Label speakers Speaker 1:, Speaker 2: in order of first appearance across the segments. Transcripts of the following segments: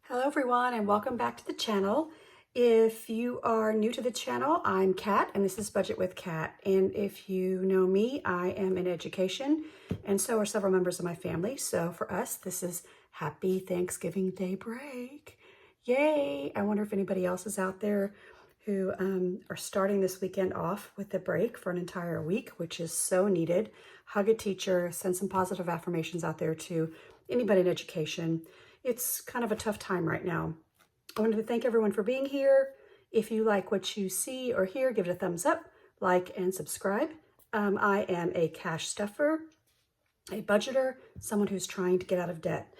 Speaker 1: Hello everyone and welcome back to the channel. If you are new to the channel, I'm Kat and this is Budget with Kat. And if you know me, I am in education and so are several members of my family. So for us, this is Happy Thanksgiving Day break. Yay! I wonder if anybody else is out there who are starting this weekend off with a break for an entire week, which is so needed. Hug a teacher, send some positive affirmations out there to anybody in education. It's kind of a tough time right now. I wanted to thank everyone for being here. If you like what you see or hear, give it a thumbs up, like, and subscribe. I am a cash stuffer, a budgeter, someone who's trying to get out of debt.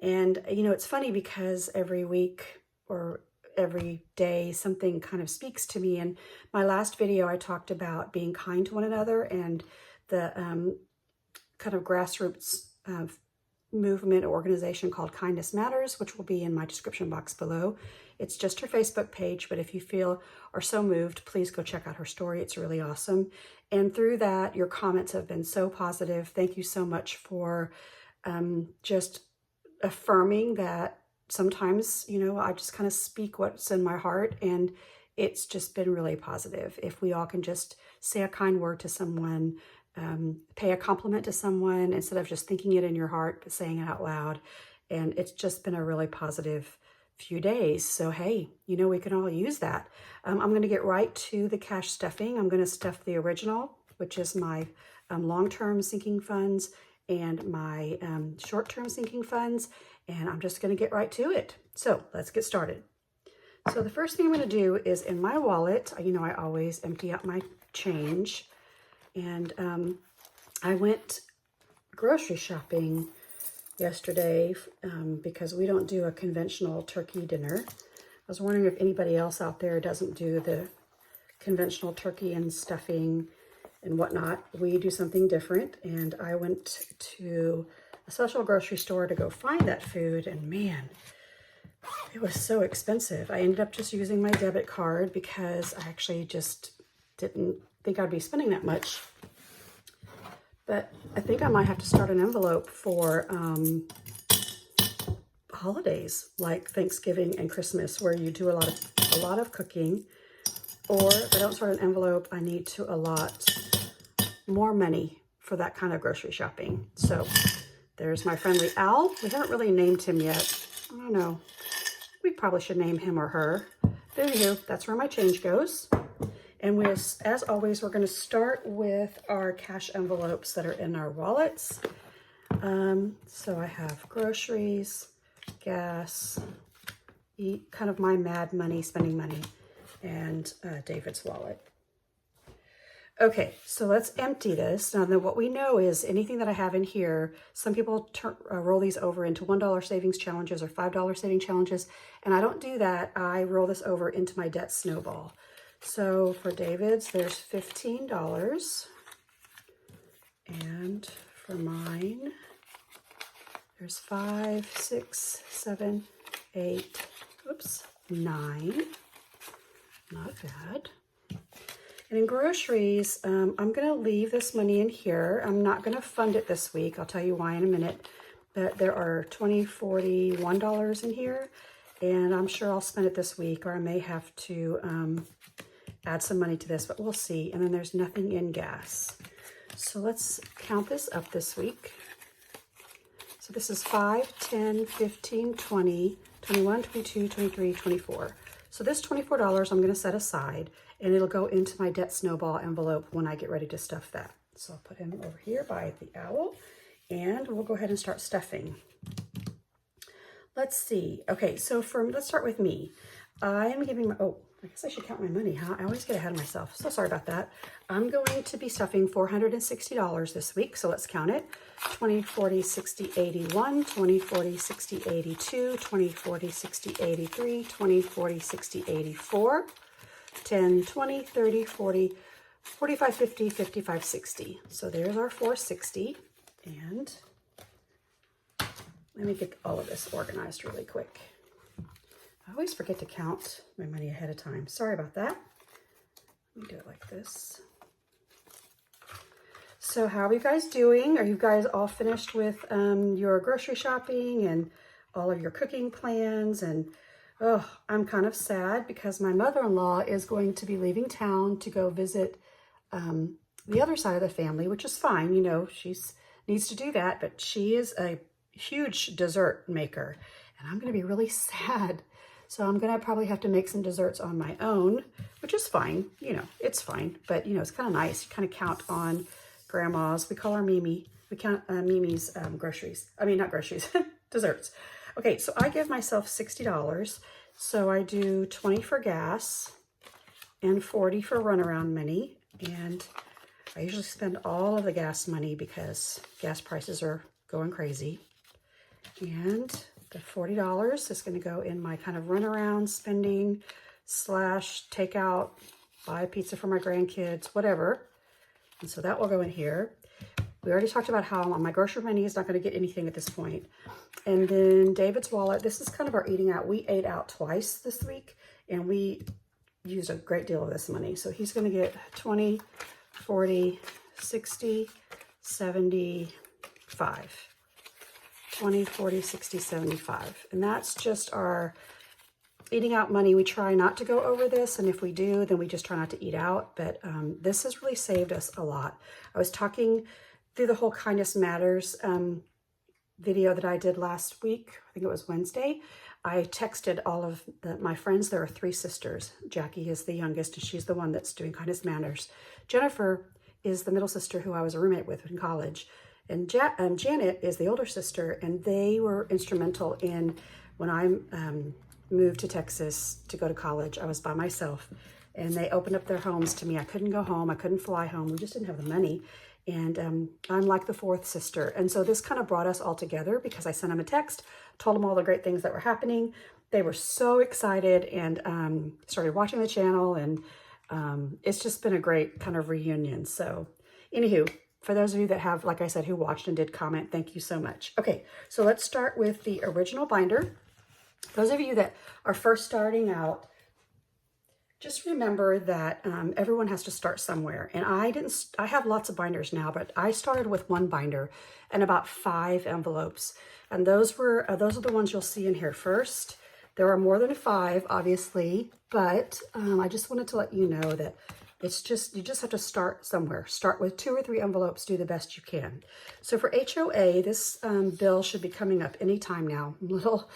Speaker 1: And, you know, it's funny because every week or every day something kind of speaks to me. In my last video, I talked about being kind to one another and the kind of grassroots movement or organization called Kindness Matters, which will be in my description box below. It's just her Facebook page, but if you feel or so moved, please go check out her story. It's really awesome. And through that, your comments have been so positive. Thank you so much for just affirming that sometimes, you know, I just kind of speak what's in my heart, and it's just been really positive. If we all can just say a kind word to someone, pay a compliment to someone instead of just thinking it in your heart, but saying it out loud. And it's just been a really positive few days. So, hey, you know, we can all use that. I'm going to get right to the cash stuffing. I'm going to stuff the original, which is my long-term sinking funds and my short-term sinking funds. And I'm just going to get right to it. So let's get started. So the first thing I'm going to do is in my wallet, you know, I always empty out my change. And I went grocery shopping yesterday because we don't do a conventional turkey dinner. I was wondering if anybody else out there doesn't do the conventional turkey and stuffing and whatnot. We do something different, and I went to a special grocery store to go find that food, and man, it was so expensive. I ended up just using my debit card because I actually just didn't think I'd be spending that much. But I think I might have to start an envelope for holidays like Thanksgiving and Christmas, where you do a lot of cooking. Or if I don't start an envelope, I need to allot more money for that kind of grocery shopping. So there's my friendly owl. We haven't really named him yet. I don't know. We probably should name him or her. There you go. That's where my change goes. And as always, we're going to start with our cash envelopes that are in our wallets. So I have groceries, gas, kind of my mad money, spending money, and David's wallet. Okay, so let's empty this. Now, what we know is anything that I have in here, some people roll these over into $1 savings challenges or $5 saving challenges, and I don't do that. I roll this over into my debt snowball. So for David's, there's $15. And for mine, there's 5, 6, 7, 8, 9. Not bad. And in groceries, I'm going to leave this money in here. I'm not going to fund it this week. I'll tell you why in a minute. But there are $20, $40, $1 in here. And I'm sure I'll spend it this week, or I may have to add some money to this, but we'll see. And then there's nothing in gas. So let's count this up this week. So this is 5, 10, 15, 20, 21, 22, 23, 24. So this $24 I'm going to set aside, and it'll go into my debt snowball envelope when I get ready to stuff that. So I'll put him over here by the owl, and we'll go ahead and start stuffing. Let's see. Okay, so let's start with me. I am giving my, I guess I should count my money, huh? I always get ahead of myself. So sorry about that. I'm going to be stuffing $460 this week. So let's count it. 20, 40, 60, 81, 20, 40, 60, 82, 20, 40, 60, 83, 20, 40, 60, 84, 10, 20, 30, 40, 45, 50, 55, 60. So there's our 460. And let me get all of this organized really quick. I always forget to count my money ahead of time. Sorry about that. Let me do it like this. So how are you guys doing? Are you guys all finished with your grocery shopping? And all of your cooking plans. And oh, I'm kind of sad because my mother-in-law is going to be leaving town to go visit the other side of the family, which is fine. You know, she's needs to do that, but she is a huge dessert maker, and I'm going to be really sad. So I'm going to probably have to make some desserts on my own, which is fine. You know, it's fine, but you know, it's kind of nice. You kind of count on grandma's. We call her Mimi. We count Mimi's groceries. I mean, not groceries, desserts. Okay, so I give myself $60. So I do 20 for gas and 40 for runaround money. And I usually spend all of the gas money because gas prices are going crazy. And the $40 is going to go in my kind of runaround spending slash takeout, buy a pizza for my grandkids, whatever. And so that will go in here. We already talked about how my grocery money is not going to get anything at this point. And then David's wallet, this is kind of our eating out. We ate out twice this week, and we used a great deal of this money. So he's going to get 20, 40, 60, 75. 20, 40, 60, 75. And that's just our eating out money. We try not to go over this, and if we do, then we just try not to eat out. But this has really saved us a lot. I was talking through the whole Kindness Matters video that I did last week. I think it was Wednesday. I texted all of my friends. There are 3 sisters. Jackie is the youngest, and she's the one that's doing Kindness Matters. Jennifer is the middle sister who I was a roommate with in college. And Janet is the older sister, and they were instrumental in when I moved to Texas to go to college. I was by myself, and they opened up their homes to me. I couldn't go home. I couldn't fly home. We just didn't have the money. And I'm like the 4th sister. And so this kind of brought us all together because I sent them a text, told them all the great things that were happening. They were so excited and started watching the channel. And it's just been a great kind of reunion. So anywho, for those of you that have, like I said, who watched and did comment, thank you so much. Okay, so let's start with the original binder. Those of you that are first starting out, just remember that everyone has to start somewhere. And I have lots of binders now, but I started with 1 binder and about 5 envelopes. And those are the ones you'll see in here first. There are more than 5, obviously, but I just wanted to let you know that it's just, you just have to start somewhere. Start with 2 or 3 envelopes, do the best you can. So for HOA, this bill should be coming up anytime now. I'm a little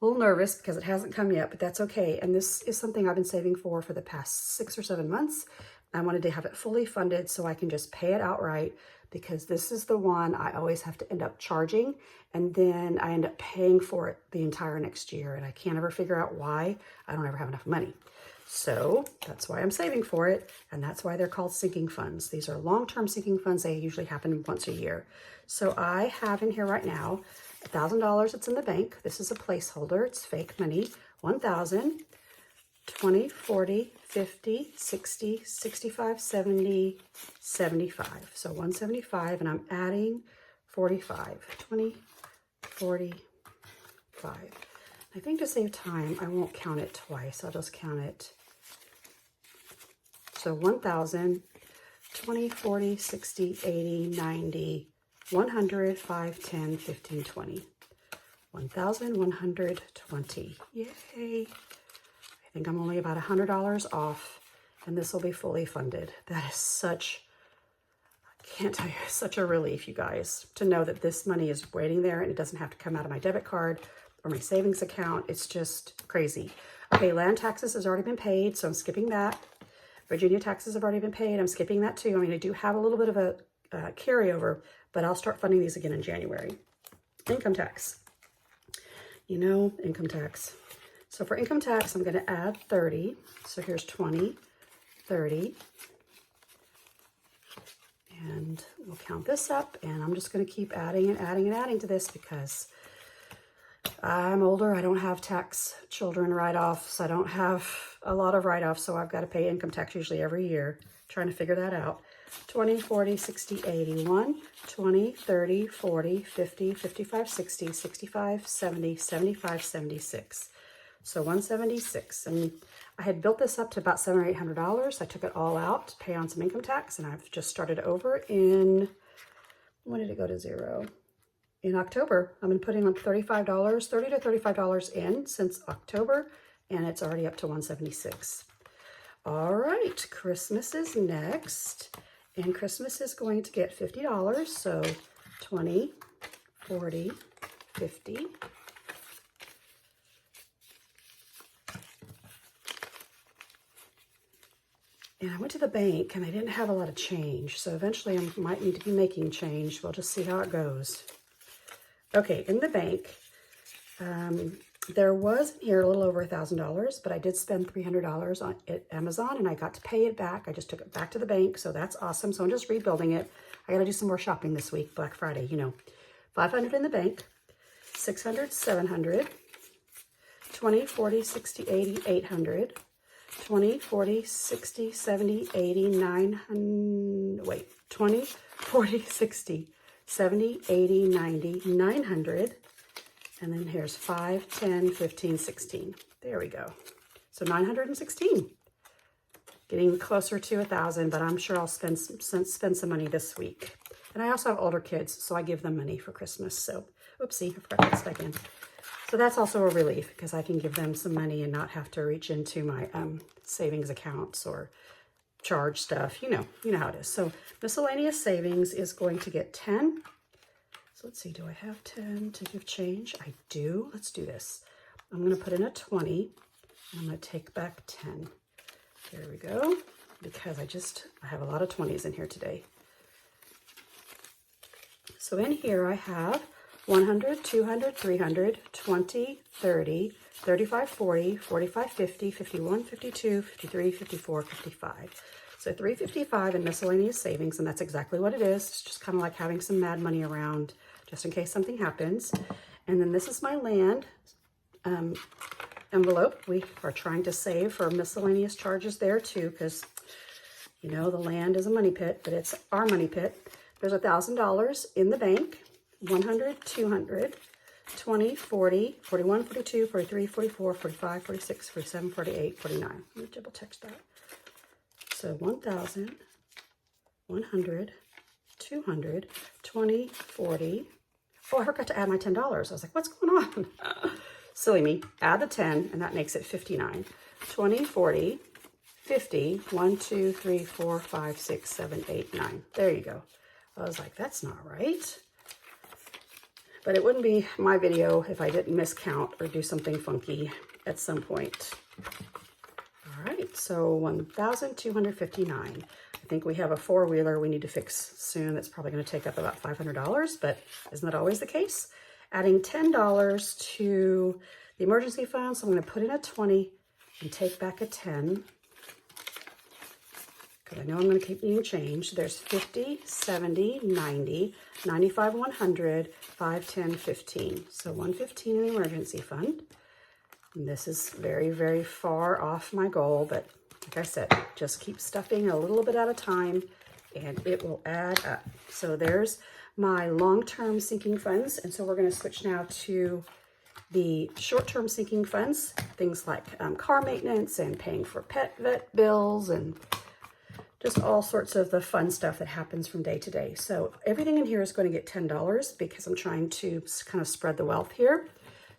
Speaker 1: nervous because it hasn't come yet, but that's okay. And this is something I've been saving for the past 6 or 7 months. I wanted to have it fully funded so I can just pay it outright, because this is the one I always have to end up charging, and then I end up paying for it the entire next year, and I can't ever figure out why. I don't ever have enough money. So that's why I'm saving for it, and that's why they're called sinking funds. These are long-term sinking funds. They usually happen once a year. So I have in here right now $1,000 that's in the bank. This is a placeholder. It's fake money. 1,000, 20, 40, 50, 60, 65, 70, 75. So 175, and I'm adding 45. 20, 45. I think to save time, I won't count it twice. I'll just count it. So 1,000, 20, 40, 60, 80, 90, 100, 5, 10, 15, 20. 1,120. Yay. I think I'm only about $100 off, and this will be fully funded. That is such, I can't tell you, such a relief, you guys, to know that this money is waiting there and it doesn't have to come out of my debit card or my savings account. It's just crazy. Okay, land taxes has already been paid, so I'm skipping that. Virginia taxes have already been paid. I'm skipping that too. I mean, I do have a little bit of a carryover, but I'll start funding these again in January. Income tax. You know, income tax. So for income tax, I'm going to add 30. So here's 20, 30. And we'll count this up, and I'm just going to keep adding and adding and adding to this because I'm older. I don't have tax children write-offs. I don't have a lot of write-offs, so I've got to pay income tax usually every year. Trying to figure that out. 20, 40, 60, 80, 1, 20, 30, 40, 50, 55, 60, 65, 70, 75, 76. So 176. And I had built this up to about $700 or $800. I took it all out to pay on some income tax, and I've just started over in, when did it go to 0? in October. I've been putting like $35, $30 to $35 in since October, and it's already up to $176. All right, Christmas is next, and Christmas is going to get $50, so 20, 40, 50. And I went to the bank and I didn't have a lot of change, so eventually I might need to be making change. We'll just see how it goes. Okay, in the bank, there was here a little over $1,000, but I did spend $300 on at Amazon, and I got to pay it back. I just took it back to the bank, so that's awesome. So I'm just rebuilding it. I got to do some more shopping this week, Black Friday, you know. 500 in the bank, 600, 700, 20, 40, 60, 80, 800, 20, 40, 60, 70, 80, 900, wait, 20, 40, 60, 70, 80, 90, 900, and then here's 5, 10, 15, 16. There we go. So 916. Getting closer to 1,000, but I'm sure I'll spend some money this week. And I also have older kids, so I give them money for Christmas. So, oopsie, I forgot to put this back in. So that's also a relief because I can give them some money and not have to reach into my savings accounts or charge stuff. You know how it is. So miscellaneous savings is going to get 10. So let's see, do I have 10 to give change? I do. Let's do this. I'm going to put in a 20. And I'm going to take back 10. There we go. Because I have a lot of 20s in here today. So in here I have 100, 200, 300, 20, 30, 35, 40, 45, 50, 51, 52, 53, 54, 55. So 355 in miscellaneous savings, and that's exactly what it is. It's just kind of like having some mad money around just in case something happens. And then this is my land envelope. We are trying to save for miscellaneous charges there too, because you know the land is a money pit, but it's our money pit. There's $1,000 in the bank. 100, 200, 20, 40, 41, 42, 43, 44, 45, 46, 47, 48, 49. Let me double text that. So 1,000, 100, 200, 20, 40. Oh, I forgot to add my $10. I was like, what's going on? Silly me. Add the 10, and that makes it 59. 20, 40, 50, 1, 2, 3, 4, 5, 6, 7, 8, 9. There you go. I was like, that's not right. But it wouldn't be my video if I didn't miscount or do something funky at some point. All right, so 1,259. I think we have a four-wheeler we need to fix soon. That's probably going to take up about $500, but isn't that always the case? Adding $10 to the emergency fund, so I'm going to put in a 20 and take back a 10. I know I'm going to keep needing change. There's 50, 70, 90, 95, 100, 5, 10, 15. So 115 in the emergency fund. And this is very, very far off my goal, but like I said, just keep stuffing a little bit at a time and it will add up. So there's my long-term sinking funds. And so we're going to switch now to the short-term sinking funds, things like car maintenance and paying for pet vet bills and just all sorts of the fun stuff that happens from day to day. So everything in here is going to get $10 because I'm trying to kind of spread the wealth here.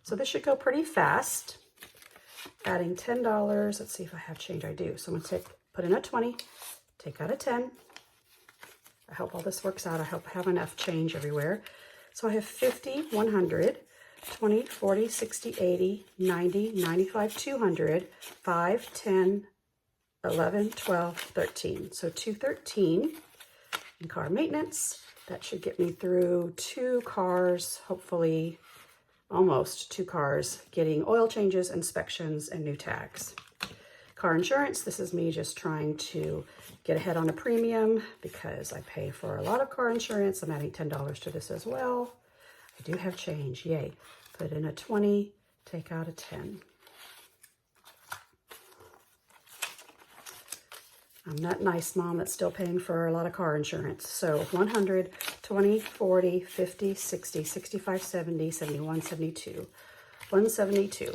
Speaker 1: So this should go pretty fast. Adding $10. Let's see if I have change. I do. So I'm going to put in a 20, take out a 10. I hope all this works out. I hope I have enough change everywhere. So I have 50, 100, 20, 40, 60, 80, 90, 95, 200, 5, 10, 11, 12, 13. So 213 in car maintenance. That should get me through 2 cars, hopefully almost 2 cars, getting oil changes, inspections, and new tags. Car insurance, this is me just trying to get ahead on a premium because I pay for a lot of car insurance. I'm adding $10 to this as well. I do have change, yay. Put in a 20, take out a 10. I'm that nice mom that's still paying for a lot of car insurance. So 100, 20, 40, 50, 60, 65, 70, 71, 72, 172.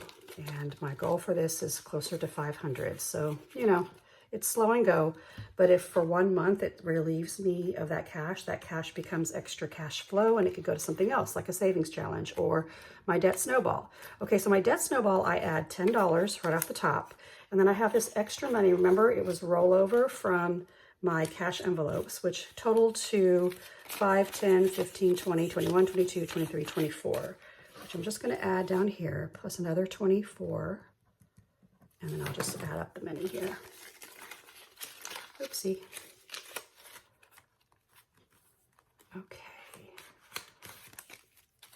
Speaker 1: And my goal for this is closer to 500. So, you know, it's slow and go, but if for 1 month it relieves me of that cash becomes extra cash flow, and it could go to something else like a savings challenge or my debt snowball. Okay, so my debt snowball, I add $10 right off the top, and then I have this extra money. Remember, it was rollover from my cash envelopes, which totaled to 5, 10, 15, 20, 21, 22, 23, 24, which I'm just going to add down here, plus another 24. And then I'll just add up the money here. Oopsie. Okay.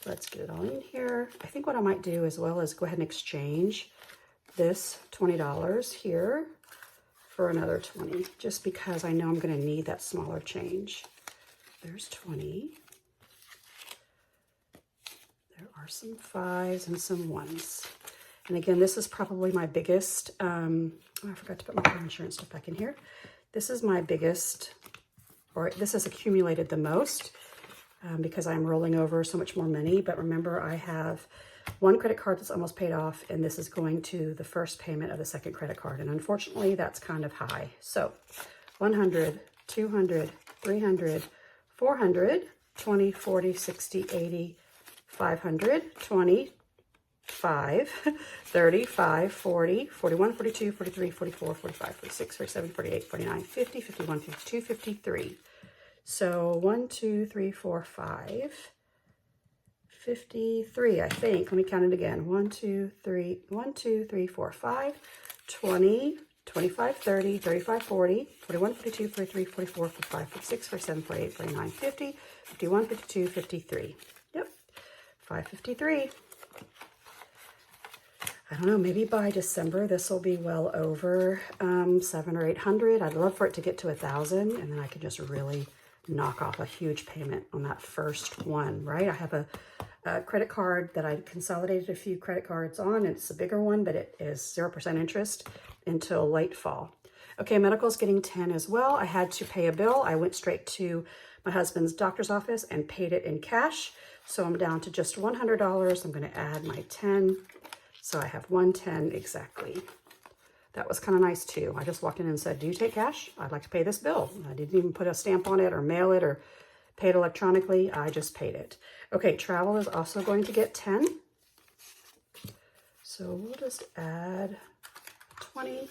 Speaker 1: Let's get it all in here. I think what I might do as well is go ahead and exchange this $20 here for another 20, just because I know I'm going to need that smaller change. There's 20. There are some 5s and some 1s. And again, this is probably my biggest, oh, I forgot to put my car insurance stuff back in here. This is my biggest, or this has accumulated the most because I'm rolling over so much more money. But remember, I have one credit card that's almost paid off, and this is going to the first payment of the second credit card. And unfortunately, that's kind of high. So 100, 200, 300, 400, 20, 40, 60, 80, 500, 20, 5, 35, 40, 41, 42, 43, 44, 45, 46, 47, 48, 49, 50, 51, 52, 53. So 1, 2, 3, 4, 5, 53, I think. Let me count it again. 1, 2, 3, 1, 2, 3, 4, 5, 20, 25, 30, 35, 40, 41, 42, 43, 44, 45, 46, 47, 48, 49, 50, 51, 52, 53. Yep, 553. I don't know, maybe by December, this will be well over 700 or 800. I'd love for it to get to 1,000, and then I can just really knock off a huge payment on that first one, right? I have a credit card that I consolidated a few credit cards on. It's a bigger one, but it is 0% interest until late fall. Okay, medical's getting 10 as well. I had to pay a bill. I went straight to my husband's doctor's office and paid it in cash. So I'm down to just $100. I'm going to add my 10. So I have 110 exactly. That was kind of nice too. I just walked in and said, do you take cash? I'd like to pay this bill. I didn't even put a stamp on it or mail it or pay it electronically. I just paid it. Okay, travel is also going to get 10. So we'll just add 20,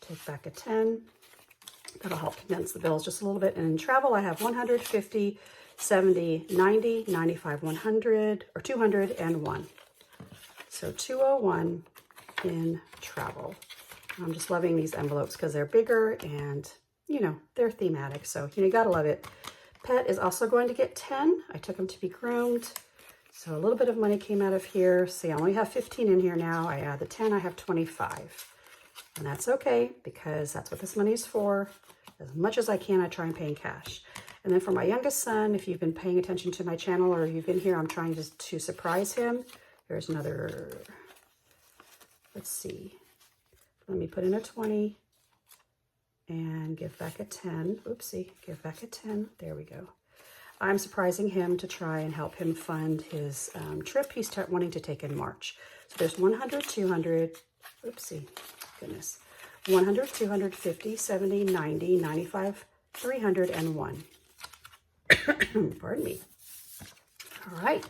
Speaker 1: take back a 10. That'll help condense the bills just a little bit. And in travel, I have 150, 70, 90, 95, 100, or 200, and 1. So 201 in travel. I'm just loving these envelopes because they're bigger and, you know, they're thematic. So, you gotta love it. Pet is also going to get 10. I took him to be groomed. So a little bit of money came out of here. See, I only have 15 in here now. I add the 10, I have 25. And that's okay because that's what this money is for. As much as I can, I try and pay in cash. And then for my youngest son, if you've been paying attention to my channel or you've been here, I'm trying to surprise him. Here's another, let's see. Let me put in a 20 and give back a 10. Oopsie, give back a 10. There we go. I'm surprising him to try and help him fund his trip he's wanting to take in March. So there's 100, 200, oopsie, goodness. 100, 250, 70, 90, 95, 300, and 1. Pardon me. All right.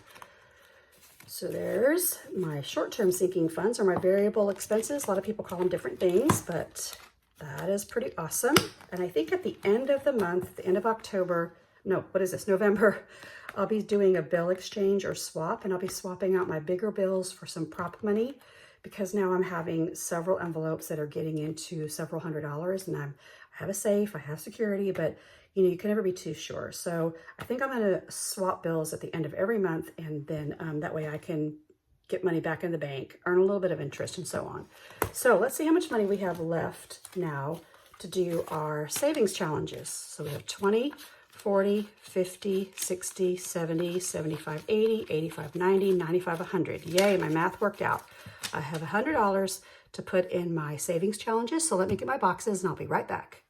Speaker 1: So there's my short-term sinking funds or my variable expenses. A lot of people call them different things, but that is pretty awesome. And I think at the end of the month, the end of October, no, what is this, November, I'll be doing a bill exchange or swap, and I'll be swapping out my bigger bills for some prop money because now I'm having several envelopes that are getting into several $100s, and I have a safe, I have security, but you can never be too sure. So I think I'm going to swap bills at the end of every month, and then that way I can get money back in the bank, earn a little bit of interest, and so on. So let's see how much money we have left now to do our savings challenges. So we have 20, 40, 50, 60, 70, 75, 80, 85, 90, 95, 100. Yay, my math worked out. I have $100 to put in my savings challenges. So let me get my boxes and I'll be right back.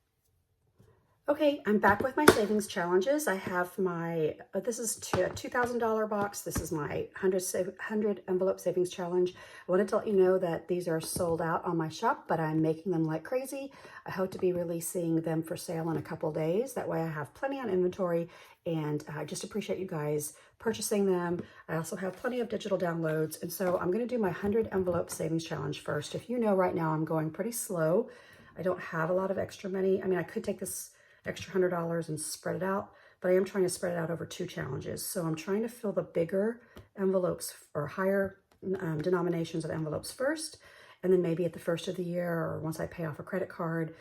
Speaker 1: Okay, I'm back with my savings challenges. I have my, this is a $2,000 box. This is my 100 envelope savings challenge. I wanted to let you know that these are sold out on my shop, but I'm making them like crazy. I hope to be releasing them for sale in a couple days. That way I have plenty on inventory, and I just appreciate you guys purchasing them. I also have plenty of digital downloads, and so I'm gonna do my 100 envelope savings challenge first. If you know, right now I'm going pretty slow. I don't have a lot of extra money. I mean, I could take this extra $100 and spread it out, but I am trying to spread it out over 2 challenges. So I'm trying to fill the bigger envelopes or higher denominations of envelopes first, and then maybe at the first of the year, or once I pay off a credit card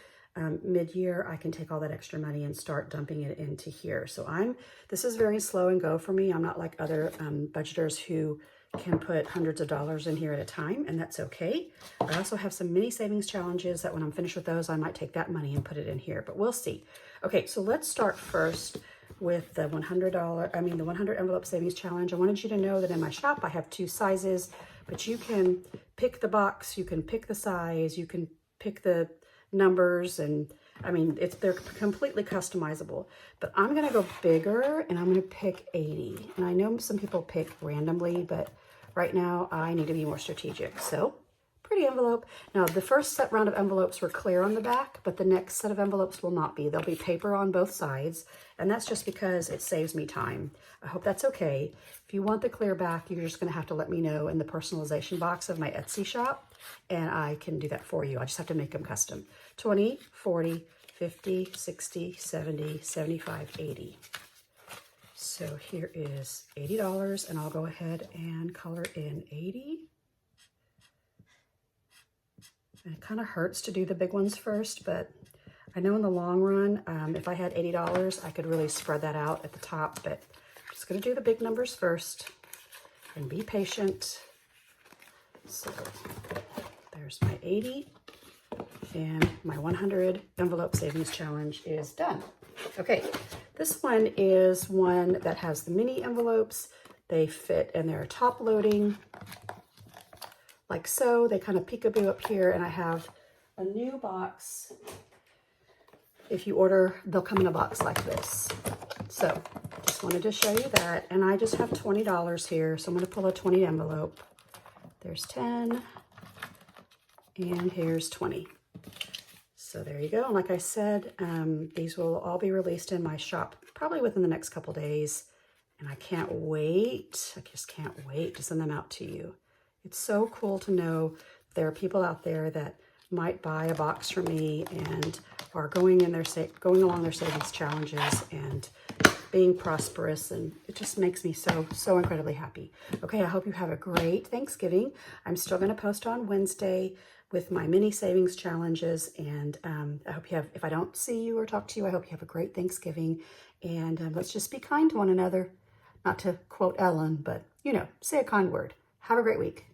Speaker 1: mid-year, I can take all that extra money and start dumping it into here. So this is very slow and go for me. I'm not like other budgeters who can put hundreds of dollars in here at a time, and that's okay. I also have some mini savings challenges that when I'm finished with those, I might take that money and put it in here, but we'll see. Okay, so let's start first with the the 100 envelope savings challenge. I wanted you to know that in my shop, I have 2 sizes, but you can pick the box, you can pick the size, you can pick the numbers, and I mean, they're completely customizable, but I'm gonna go bigger and I'm gonna pick 80. And I know some people pick randomly, but right now I need to be more strategic. So pretty envelope. Now the first round of envelopes were clear on the back, but the next set of envelopes will not be. There'll be paper on both sides, and that's just because it saves me time. I hope that's okay. If you want the clear back, you're just gonna have to let me know in the personalization box of my Etsy shop, and I can do that for you. I just have to make them custom. 20, 40, 50, 60, 70, 75, 80. So here is $80, and I'll go ahead and color in 80. And it kind of hurts to do the big ones first, but I know in the long run, if I had $80, I could really spread that out at the top, but I'm just gonna do the big numbers first and be patient. So there's my 80, and my 100 envelope savings challenge is done. Okay, this one is one that has the mini envelopes. They fit and they're top loading like so. They kind of peekaboo up here, and I have a new box. If you order, they'll come in a box like this. So just wanted to show you that, and I just have $20 here, so I'm going to pull a 20 envelope. There's 10, and here's 20. So there you go. And like I said, these will all be released in my shop probably within the next couple days. And I can't wait. I just can't wait to send them out to you. It's so cool to know there are people out there that might buy a box from me and are going along their savings challenges and being prosperous, and it just makes me so incredibly happy. Okay, I hope you have a great Thanksgiving. I'm still going to post on Wednesday with my mini savings challenges, and I hope you have, if I don't see you or talk to you, I hope you have a great Thanksgiving, and let's just be kind to one another. Not to quote Ellen, but, you know, say a kind word. Have a great week.